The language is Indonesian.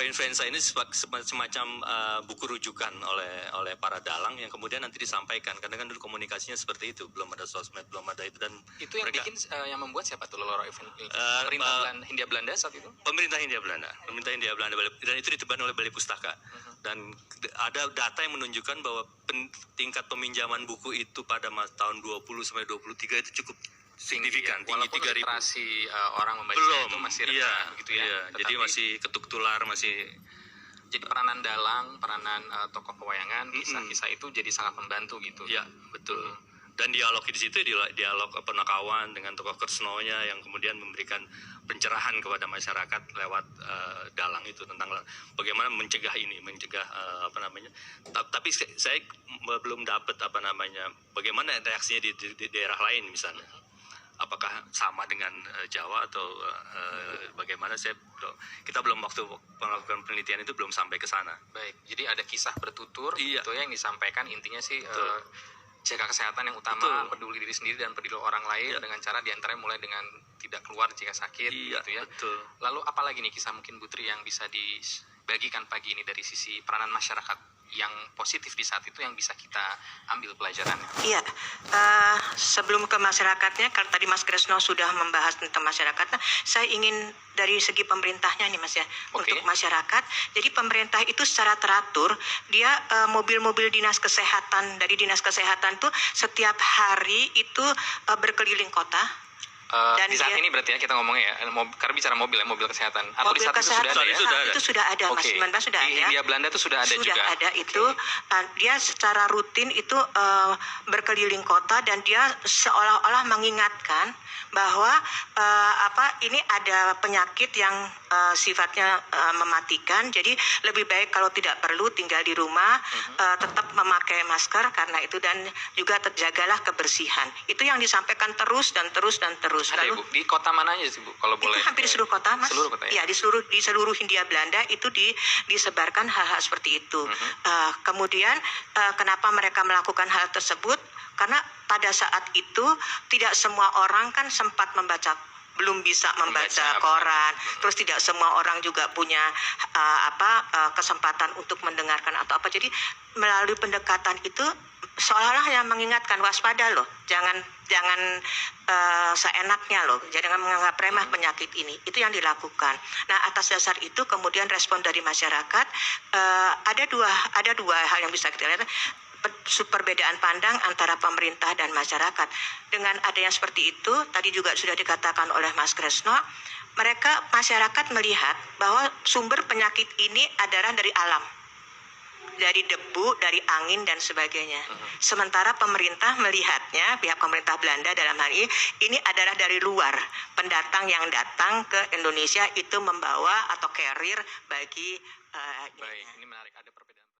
influenza ini semacam buku rujukan oleh para dalang yang kemudian nanti disampaikan. Karena kan dulu komunikasinya seperti itu, belum ada sosmed, belum ada itu, dan itu yang bikin yang membuat siapa tuh Loro pemerintah Hindia Belanda saat itu? Pemerintah Hindia Belanda, dan itu diteban oleh Balai Pustaka. Dan ada data yang menunjukkan bahwa tingkat peminjaman buku itu pada tahun 20 sampai 23 itu cukup signifikan, tinggi, 3.000. Literasi orang membaca itu masih rendah, begitu ya. Iya, jadi masih ketuk tular, masih. Jadi peranan dalang, peranan tokoh pewayangan, kisah-kisah itu jadi sangat membantu gitu. Iya, betul. Dan dialog di situ dialog Penakawan dengan tokoh Kresnonya yang kemudian memberikan pencerahan kepada masyarakat lewat dalang itu tentang bagaimana mencegah tapi saya belum dapat bagaimana reaksinya di daerah lain misalnya. Apakah sama dengan Jawa atau bagaimana, kita belum waktu melakukan penelitian itu belum sampai ke sana. Baik, jadi ada kisah bertutur iya. Gitu ya yang disampaikan, intinya sih jaga kesehatan yang utama, peduli diri sendiri dan peduli orang lain dengan cara diantaranya mulai dengan tidak keluar jika sakit gitu ya. Betul. Lalu apalagi nih kisah mungkin Bu Tri yang bisa dibagikan pagi ini dari sisi peranan masyarakat yang positif di saat itu yang bisa kita ambil pelajarannya? Iya, sebelum ke masyarakatnya, kalau tadi Mas Kresno sudah membahas tentang masyarakatnya, saya ingin dari segi pemerintahnya nih Mas ya, untuk masyarakat. Jadi pemerintah itu secara teratur, dia mobil-mobil dinas kesehatan, dari dinas kesehatan tuh setiap hari itu berkeliling kota. Dan di saat ini berarti ya kita ngomongnya ya, karena bicara mobil kesehatan. Atau mobil di saat kesehatan itu sudah ada ya? Itu sudah ada, Mas Iman, sudah ada. Di Hindia Belanda itu sudah ada juga. Sudah ada itu. Dia secara rutin itu berkeliling kota dan dia seolah-olah mengingatkan bahwa ini ada penyakit yang sifatnya mematikan. Jadi lebih baik kalau tidak perlu tinggal di rumah, tetap memakai masker karena itu, dan juga terjagalah kebersihan. Itu yang disampaikan terus dan terus dan terus. Ada Lalu, Ibu, di kota mana aja sih Bu? Kalau boleh. itu hampir di seluruh kota, Mas. Seluruh kota ya? Ya, di seluruh Hindia Belanda itu disebarkan hal-hal seperti itu. Kemudian kenapa mereka melakukan hal tersebut? Karena pada saat itu tidak semua orang kan sempat belum bisa membaca koran, terus tidak semua orang juga punya kesempatan untuk mendengarkan atau apa. Jadi melalui pendekatan itu seolah-olah yang mengingatkan, waspada loh, jangan seenaknya loh, jangan menganggap remeh penyakit ini. Itu yang dilakukan. Nah, atas dasar itu kemudian respon dari masyarakat, ada dua hal yang bisa kita lihat. Perbedaan pandang antara pemerintah dan masyarakat. Dengan adanya seperti itu, tadi juga sudah dikatakan oleh Mas Kresno, masyarakat melihat bahwa sumber penyakit ini adalah dari alam, dari debu, dari angin dan sebagainya. Sementara pemerintah melihatnya, pihak pemerintah Belanda dalam hal ini adalah dari luar, pendatang yang datang ke Indonesia itu membawa atau carrier bagi Baik, ini menarik, ada perbedaan.